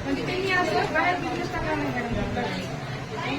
म्हणजे त्यांनी असं बाहेर बिझनेस टाकला नाही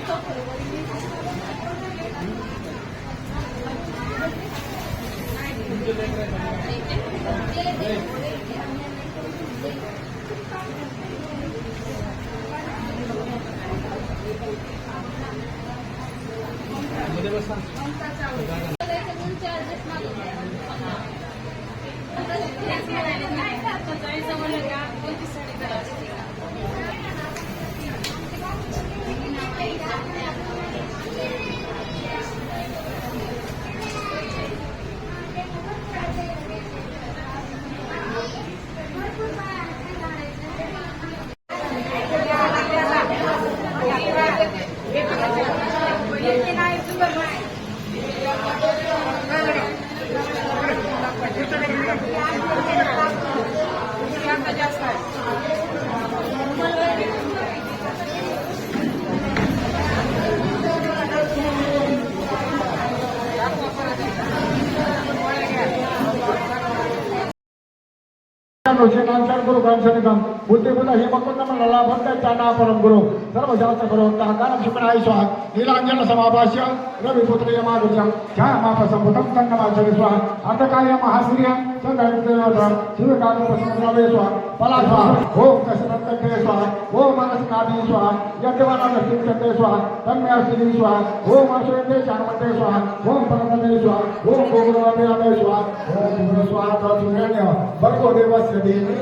गुरु ग्रंथनिधम बुद्धिबुद्ध हे मकुंदमला भक्तांना परम गुरु सर्व शास्त्र गुरु कारणं शुक्राय स्वाहा नीलांजन समाभाष्य रविपुत्र यमागुजं ध्यामापसंभुतं तन्नमाचरि स्वाहा अर्धकाय महासूर्य चंद्रदेवता शिवकागपसंभवे स्वाहा पला स्वाहा ओम दशरथके स्वाहा ओम मनस्नाभि स्वाहा यज्ञवानलक्ष्मीचंदे स्वाहा तन्मयासिनी स्वाहा ओम अश्वेते चान्मते स्वाहा ओम परमते स्वाहा ओम गोगुरवते स्वाहा ओम गुरु स्वाहा तत्सुन्य भर्गो देवस्य देवी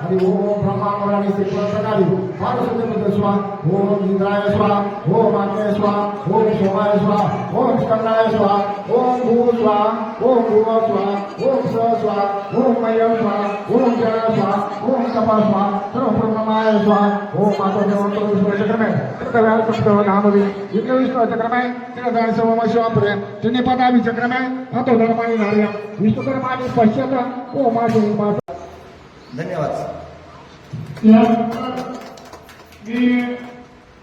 हरि ओम ब्रह्मांडी प्रकारि पार्वती स्वाहा ओम इंद्राय स्वाहा ओम आग्नेय स्वाहा ओम सोमाय स्वाहा ओम स्कंदाय स्वाहा ओम भू स्वाहा ओम भुव स्वाहा ओम स स्वाहा ओम मयम स्वाहा ओम जल स्वाहा ओम कपा स्वाहा सर्व ब्रह्ममाय स्वाहा ओम माता देवंतर चक्रमे तृतव्याल सप्तव नामवी विष्णु विष्णु चक्रमे तृतव्याल सर्वम शिवापुरे त्रिनिपदावि चक्रमे हतो धर्माणि नार्यम विष्णुकर्माणि पश्यत ओम माता धन्यवाद। मी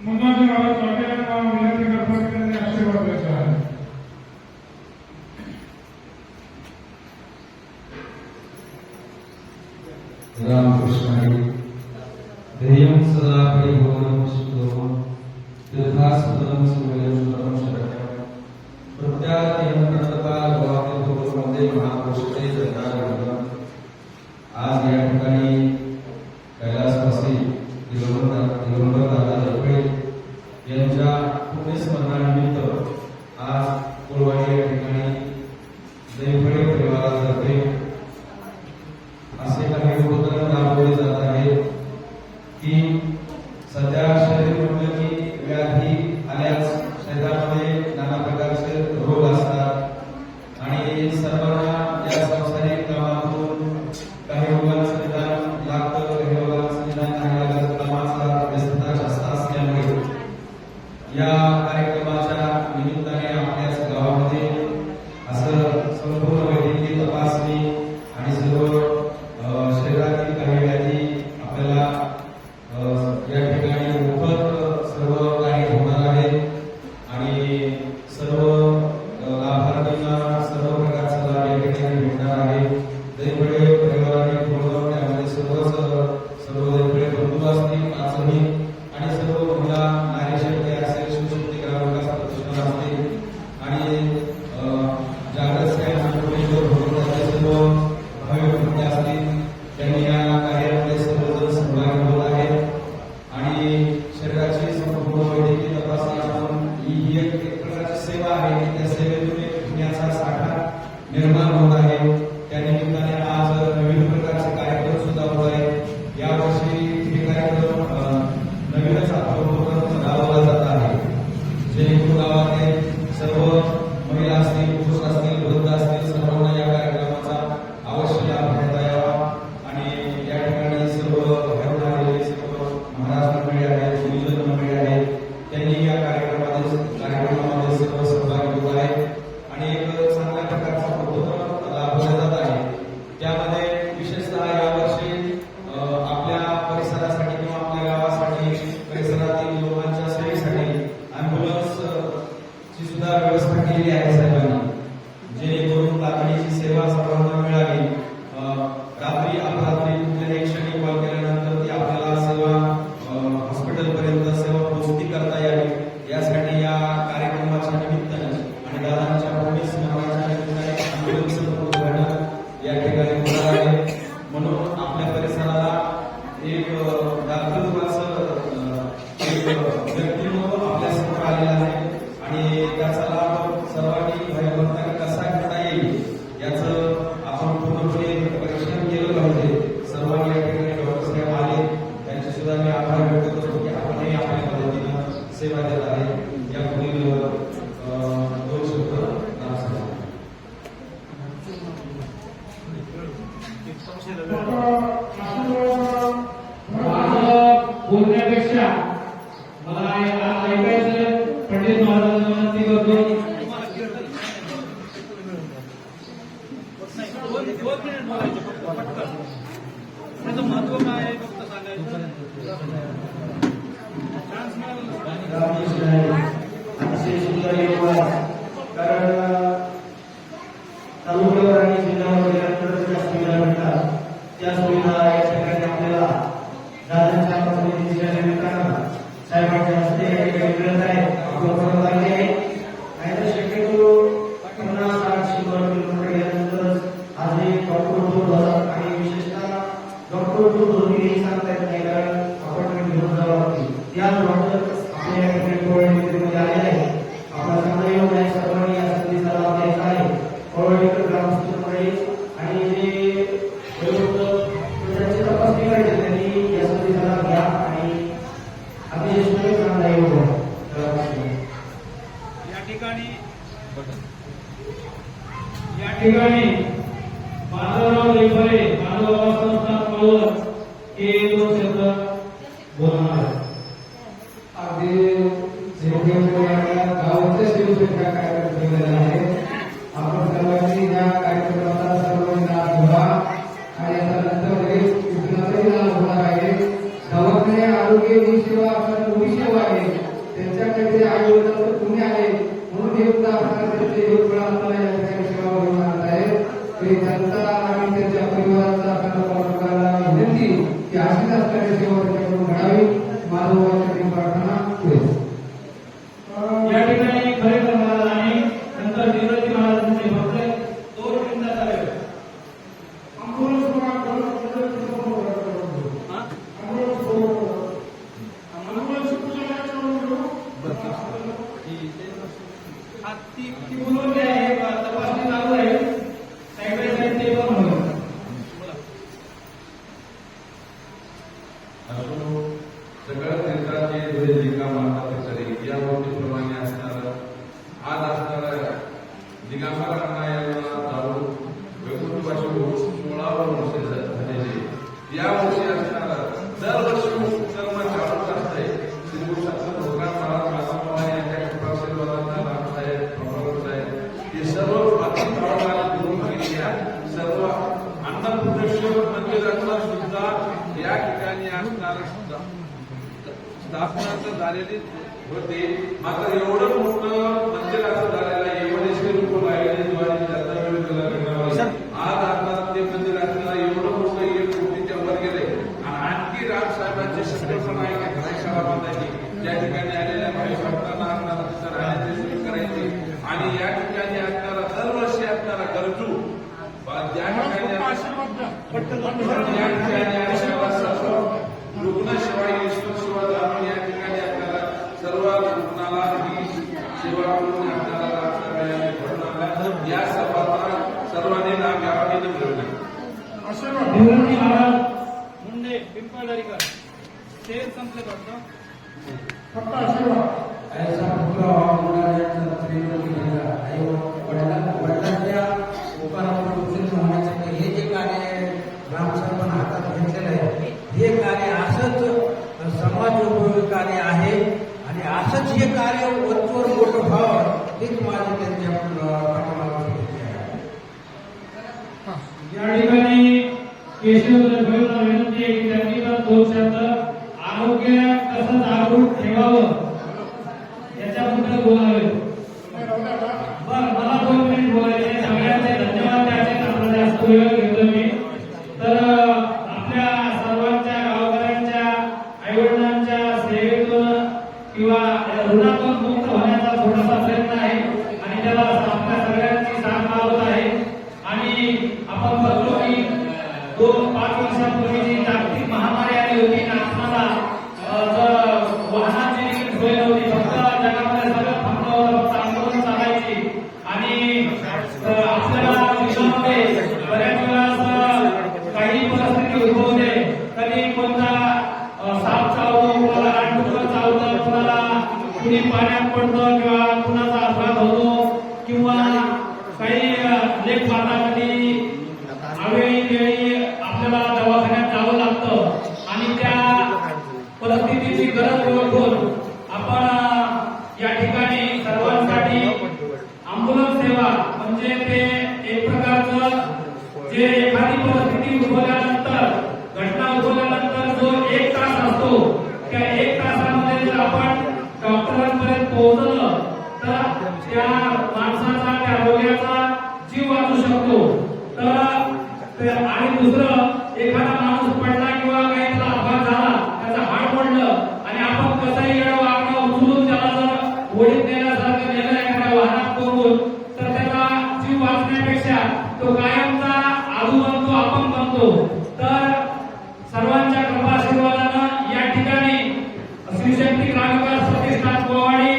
मुलाच्या गावात विनंती करतो की त्यांनी आशीर्वाद द्यायचा आहे. रामकृष्ण ध्येयं सदा परिभवनं शुद्धं तीर्थास्पदं सुवयं परम शरणं प्रत्यात्मनं प्रतपाल भवामि वंदे महापुरुषते जगदागुरुं. आज या ठिकाणी कैलासवासी दिवंगत दादा जगळे यांच्या पुण्यस्मरणानिमित्त आज कोळवाडी या ठिकाणी दैफळे परिवारातर्फे असे काही उपक्रम राबवले जात आहेत की सध्या शरीर म्हटलं की व्याधी आल्यास शरीरामध्ये नाना प्रकारचे रोग असतात आणि सर्वांना या संसारिक कामातून काही रोगांचं निदान लागतं, काही रोगांचं निदान नाही लागत. कामाचा व्यस्तता जास्त असल्यामुळे या कार्यक्रमात व्यक्तिमत्व आपल्यासमोर आलेलं आहे आणि त्याचा लाभ सर्वांनी भयभक्ताने कसा घेता येईल याचं आपण पूर्णपणे परीक्षण केलं पाहिजे. सर्वांनी या ठिकाणी डॉक्टर साहेब आले, त्यांचे सुद्धा मी आभार व्यक्त करतो की आपणही आपल्या पद्धतीनं सेवा देत आहे. या पुढील 2 शब्द नाव बोलण्यापेक्षा मला ऐकायचं. पंडित महाराजांना विनंती करतो. महत्व काय आहे फक्त सांगायचं. अतिशय सुंदर योगदान. कारण तालुक्यावर आणि जिल्ह्यावर ज्या सुविधा भेटतात त्या सुविधा या ठिकाणी आपल्याला दादांच्या दिलेल्या निमित्तानं साहेबांच्या हस्ते मिळत आहे. आपलं लागले आहे. नाहीतर शक्यतो 50-60 किलोमीटर गेल्यानंतरच आज हे डॉक्टर आणि विशेषतः डॉक्टर दोन्ही सांगता येत नाही. कारण अपॉइंटमेंट घेऊन जावं लागते. त्या डॉक्टर आपल्या या ठिकाणी कोविडमध्ये आले आहे. आपला चांगला योग आहे. सर्वांनी या संधीचा लाभ घ्यायचा आहे. कोविडकर ग्रामस्थांकडे आणि जे त्यांची तपासणी करायची त्यांनी या संधीचा लाभ घ्या आणि अतिशय सुंदर चांगला योग आहे. या ठिकाणी माधवराव देवरे माधवराव संस्थान पळवण हे 2 शब्द बोलणार आहेत. अगदी गावाच्या शिवसेनेचा कार्यक्रम ठेवलेला आहे. आपण सर्वांनी या कार्यक्रमाचा सर्वांनी लाभ घ्यावा आणि त्यानंतर लगेच लाभ होणार आहे. दवाखाने आरोग्य ही सेवा आपल्याला मोठी सेवा आहे. त्यांच्याकडे आयोजन तुम्ही आहे म्हणून हे उदाहरणाचे योगदान आपल्याला या ठिकाणी सेवा घेऊन आणत आहे. तरी जनता आणि त्यांच्या परिवाराचा आपल्याला विनंती की अशीच असणारी सेवा त्यांच्याकडून घडावी. माधवरावांची प्रार्थना होईल. या ठिकाणी खरेकर महाराज आणि नंतर निवृत्ती महाराजांचे फक्त 2 मिनिटाचा वेळ. ती बोलून जे आहे तपासणी चालू आहे. साईड बाय साईड ते पण होईल. सगळ्या क्षेत्राचे जे लिंगाम मानतात तरी या गोष्टीप्रमाणे असणारं आज असणाऱ्या लिंगामांना याला जाऊन वेगवेगळी वर्ष 16 वर्ष झालेली या वर्षी असणारा दरवर्षी कर्म चालूच असते. श्री गुरुसाहेब भगवान महाराज माधवराव यांच्या कृपाशीर्वादांना रामसाहेब प्रभाकरसाहेब हे सर्व पाठीमागच्या गुरुभगिनीया सर्व अन्नपूर्णेश्वर मंदिराचा सुद्धा या ठिकाणी असणारा स्थापना झालेली होते. मात्र एवढं मोठं मंदिर असं झालेलं आहे. एवढेशे लोक लागले दिवाळी जाता आज आता ते मंदिर असताना एवढं मोठं 1 कोटीच्या वर गेले आणि आणखी रामसाहेबांचे संकल्पना आहे की घराशाळा बांधायची. या ठिकाणी आलेल्या भाई भक्तांना असणारा राहण्याची सोय करायची आणि या ठिकाणी असणारा दरवर्षी असणारा गरजू ज्या ठिकाणी रुग्णसेवा ईश्वर सेवा जाणून या ठिकाणी आपल्याला सर्व रुग्णाला ही सेवा करून आपल्याला या सभाचा सर्वांनी लाभ घ्यावा हे मिळवले. निवृत्ती महाराज मुंडे पिंपळदरीकर ते संपले वाटतं. फक्त आशीर्वाद ऐसा पुत्र होण्याचा श्रीमंती झाला. आई वडिलांच्या उपकारावर उत्तीर्ण होण्यासाठी हे जे कार्य रामसाहेबांना हातात घेतलेलं आहे हे कार्य असंच समाज उपयोगी कार्य आहे आणि असंच हे कार्य वरचोर मोठं व्हावं हेच माझे त्यांच्या पाठीमागे या ठिकाणी केशवदत्त भैरवला विनंती आहे की त्यांनी पण 2 शब्द आरोग्य कसं जागरूक ठेवावं याच्याबद्दल बोलावे. बरं मला 2 मिनिट बोलायचे. सगळ्यांचे धन्यवाद द्यायचे. आपला जास्त वेळ घेतो मी. तर आपल्या सर्वांच्या गावकऱ्यांच्या आईवडिलांच्या सेवेतून किंवा ऋणातून मुक्त होण्याचा थोडासा प्रयत्न आहे आणि त्याला आपल्या सगळ्यांची साथ लावत आहे. आणि आपण बघतो की 2-5 वर्षापूर्वी जी जागतिक महामारी आली होती नागपूरला वाहनाची कुणी पाण्यात पडतं किंवा कुणाचा अपघात होतो किंवा काही लेखपातामध्ये वेळी आपल्याला दवाखान्यात जावं लागतं आणि त्या परिस्थितीची गरज ओळखून आपण या ठिकाणी सर्वांसाठी अँब्युलन्स सेवा म्हणजे ते एक प्रकारचं जे एखादी परिस्थिती उद्भवल्यानंतर घटना उद्भवल्यानंतर जो 1 तास असतो त्या 1 तासामध्ये जर आपण डॉक्टरांपर्यंत पोहोचलं तर त्या माणसाचा त्या रोग्याचा जीव वाचू शकतो. तर आणि दुसरं एखादा माणूस पडला किंवा काही त्याला अपघात झाला त्याचं हाड मोडलं आणि आपण कसंही येणं वागणं उचलून त्याला जर ओढीत नेण्यासारखं नेलं एखाद्या वाहनात करून तर त्याचा जीव वाचण्यापेक्षा तो कायमचा आजू बनतो आपण बनतो. तर सर्वांच्या कृपा आशीर्वादानं या ठिकाणी श्रीशक्ती ग्रामविकास प्रतिष्ठान कोवाडी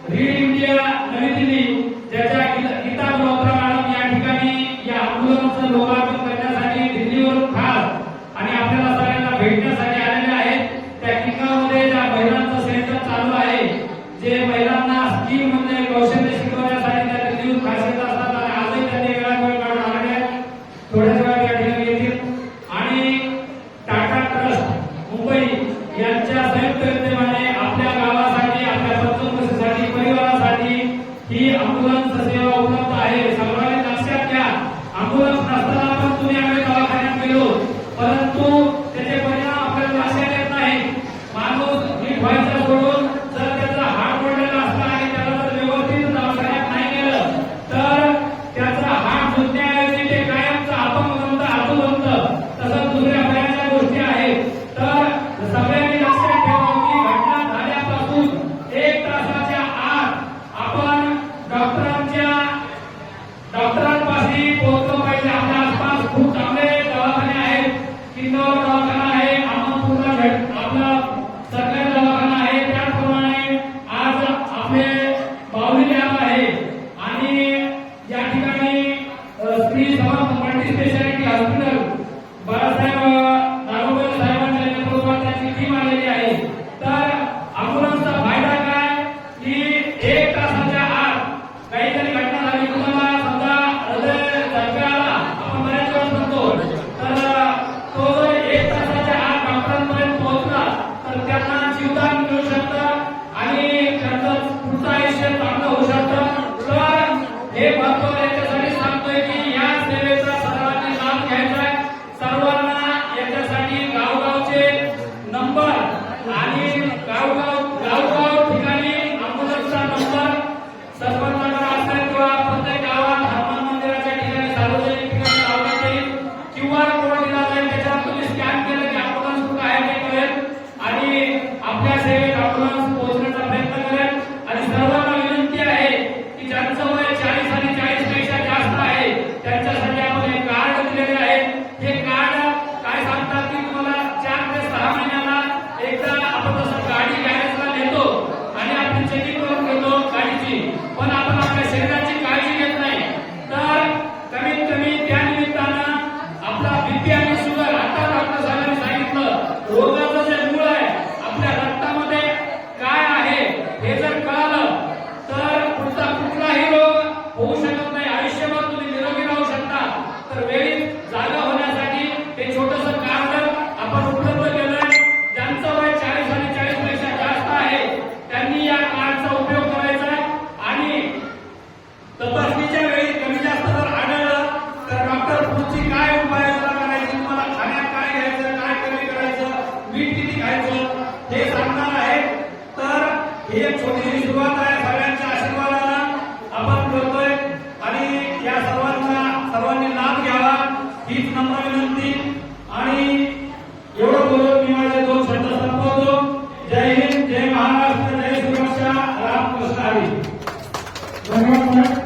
रीड इंडिया नवी दिल्ली ज्याच्या गीता मल्होत्रा मॅडम या ठिकाणी या अँब्युलन्सचं लोकार्पण करण्यासाठी दिल्लीवरून खास आणि आपल्याला सगळ्यांना भेटण्यासाठी आलेले आहेत. त्या ठिकाणामध्ये ज्या महिलांचं सेंटर चालू आहे जे महिलांना स्कीम म्हणजे कौशल्य शिकवण्यासाठी त्या दिल्लीहून खास येत असतात आणि आजही त्यांनी वेळ काढून आलेले आहेत. थोड्याच वेळात या ठिकाणी येतील आणि टाटा ट्रस्ट मुंबई यांच्या संयुक्त विद्यमाने आपल्या गावासाठी आपल्या पंचकृषीसाठी परिवारासाठी ही अँब्युलन्स सेवा उपलब्ध आहे. सर्वांनी लक्षात घ्या अँब्युलन्स नसताना पण तुम्ही आम्ही दवाखान्यात गेलो परंतु त्याचे परिणाम आपल्याला लक्षात येत नाही. माणूस नीट व्हायचा सोडून जर त्याचा हात मोडलेला असला आणि त्याला जर व्यवस्थित दवाखान्यात नाही गेलं तर त्याचा हात जुळण्याऐवजी ते कायमचा अपंग बनतं आजू बनतं. तसंच दुसऱ्या बऱ्याचशा गोष्टी आहेत. तर सगळ्यांनी लक्षात ठेवा की घटना झाल्यापासून 1 तासाच्या आत आपण डॉक्टरांपाशी पोहोचलो पाहिजे. आपल्या आसपास खूप चांगले दवाखाने आहेत. किंदवर दवाखाना आहे, अहमदपूरला आपला सरकारी दवाखाना आहे. त्याचप्रमाणे आज आपले बावली लॅब आहे आणि या ठिकाणी Shri Samarth multi speciality hospital Balasaheb नागोबा साहेबांच्या नेतृत्वात त्याची टीम आलेली आहे. तर अँब्युलन्सचा फायदा काय की 1 तासाच्या आत काहीतरी घटना झाली कुणाला समजा हृदय झटका आला आपण बऱ्याच वेळा म्हणतो तर तो जर 1 तासाच्या आत डॉक्टरांपर्यंत पोहोचला तर त्यांना जीवदान मिळू शकतं आणि त्यांचं पुढचं आयुष्य चांगलं होऊ शकतं. तर हे महत्व याच्यासाठी सांगतोय की या सेवेचा सर्वांनी लाभ घ्यायचा आहे. सर्वांना याच्यासाठी गावगावचे नंबर आणि गावगाव ठिकाणी अँब्युलन्सचा नंबर सरपंचाकडे असेल किंवा प्रत्येक गावात हनुमान मंदिराच्या ठिकाणी सार्वजनिक ठिकाणी लावण्यात येईल. QR कोड दिला जाईल त्याच्यावर तुम्ही स्कॅन केलं की अँब्युलन्स कुठं आहे ते कळेल आणि आपल्या सेवेत अँब्युलन्स पोहोचण्याचा प्रयत्न करेल. आणि सर्वांना विनंती आहे की ज्यांचं वय 40 आणि 40 पेक्षा जास्त आहे त्यांच्यासाठी आपण एक कार्ड दिलेले आहे. हे कार्ड काय सांगतात की तुम्हाला 4 ते 6 महिन्याला एकदा आपण जसं गाडी गॅरेजला नेतो आणि आपण चेकिंग करून घेतो गाडीची पण आपण आपल्या शरीराची काळजी घेत नाही. तर कमीत कमी त्या निमित्तानं आपला बीपी आणि शुगर आता डॉक्टर साहेबांनी सांगितलं रोगाचं जे मूळ आहे आपल्या रक्तामध्ये काय आहे हे जर कळालं तर पुढचा कुठलाही रोग होऊ शकत नाही. आयुष्यभर तुम्ही निरोगी राहू शकता. तर वेळी जागा होण्यासाठी हे छोटंसं कार्ड आपण उपलब्ध केलंय. ज्यांचं वय 40 आणि 40 पेक्षा जास्त आहे त्यांनी या कार्डचा उपयोग करायचा आहे आणि तपासणीच्या वेळी कमी जास्त जर आढळलं तर डॉक्टर पुढची काय उपाययोजना करायची, तुम्हाला खाण्यात काय घ्यायचं, काय कमी करायचं, मीठ किती खायचं हे सांगणार आहे. तर ही एक छोटीशी सुरुवात आहे. सगळ्यांच्या आशीर्वादानं आपण करतोय आणि या सर्वांनी लाभ घ्यावा हीच नम्र विनंती. आणि एवढं बोलून मी माझे 2 शब्द संपवतो. जय हिंद, जय महाराष्ट्र, जय सुरक्षा, रामकृष्ण हरी. धन्यवाद.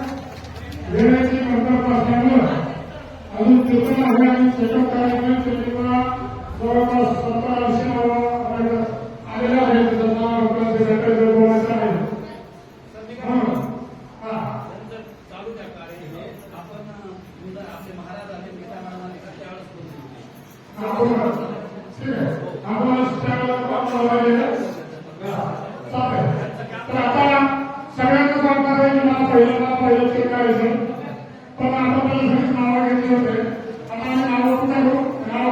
वेळेची कमतरता असल्यामुळं अजून पेपर आहे आणि चेकअप करायचे पेपरला जवळपास 17-18 आलेल्या आहेत. त्यांना डॉक्टरांचे बोलायचं आहे. चालू त्या कार्य आपण आपले महाराज आले गीता मॅडमांनी त्यावेळेस ठीक आहे. आपण त्यावेळेला चालेल. तर आता पहिलं ते करायचं पण आता मला सगळी नावं घेतली होते आता आम्ही नावं करू देव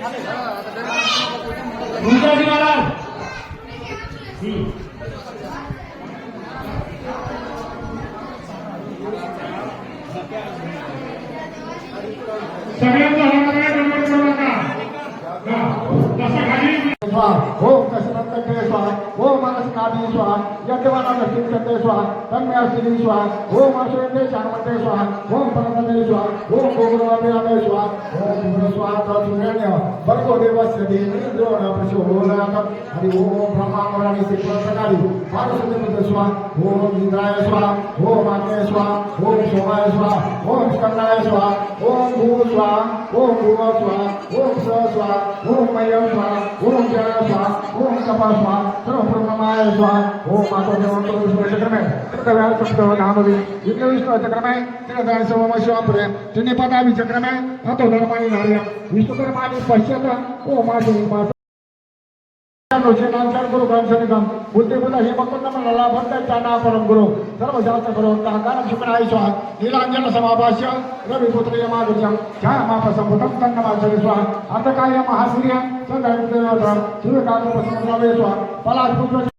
गुरुजी महाराज सगळ्यांचा हाताने गणपती करू नका तसा खाली स्वाहा ओम दशरथ स्वाहा ओम मनस्नादी स्वाहा यज्ञवाना दक्षिण स्वाहा तन्मयास्त्री स्वाहा ओम अश्वते चानवते स्वाहा ओम परमते स्वाहा ओम गोगुरवादे स्वाहा ओम गुरु स्वाहा तत्सुरेण्य भर्गो देवस्य देवेन्द्रो न प्रचोदयात् हरि ओम ब्रह्मावराणि श्रीप्रकारि पार्वती स्वाहा ओम इंद्राय स्वाहा ओम आग्नेय स्वाहा ओम सोमाय स्वाहा ओम स्कंदाय स्वाहा ओम भू स्वाहा ओम भुव स्वाहा ओम स स्वाहा ओम मयम स्वाहा ओम जय स्वाहा ओम कपा स्वाहा सर्व ब्रह्ममाय स्वाहा ओम मातो देवतो चक्रमे तृतव्याल सप्तव नामवी विष्णु विष्णु चक्रमे त्रिदाय सोम शिवापुरे त्रिनिपदावि चक्रमे अतो धर्माणि नार्यम विष्णुकर्माणि पश्यत ओम मातो मातो नामचार गुरु ग्रंथनिगम बुद्धिबुद्ध ही मकुंदमला भक्तांना परम गुरु सर्व शास्त्र गुरु ताकानं शुकनाय स्वाहा नीलांजन समाभाष्य रविपुत्र यमागुजं छायामापसंभुतं तन्नमाचरि स्वाहा अर्थकाय महाश्रिय सदैव देवता शिवकाल प्रसन्न स्वाहा पलाश पुत्र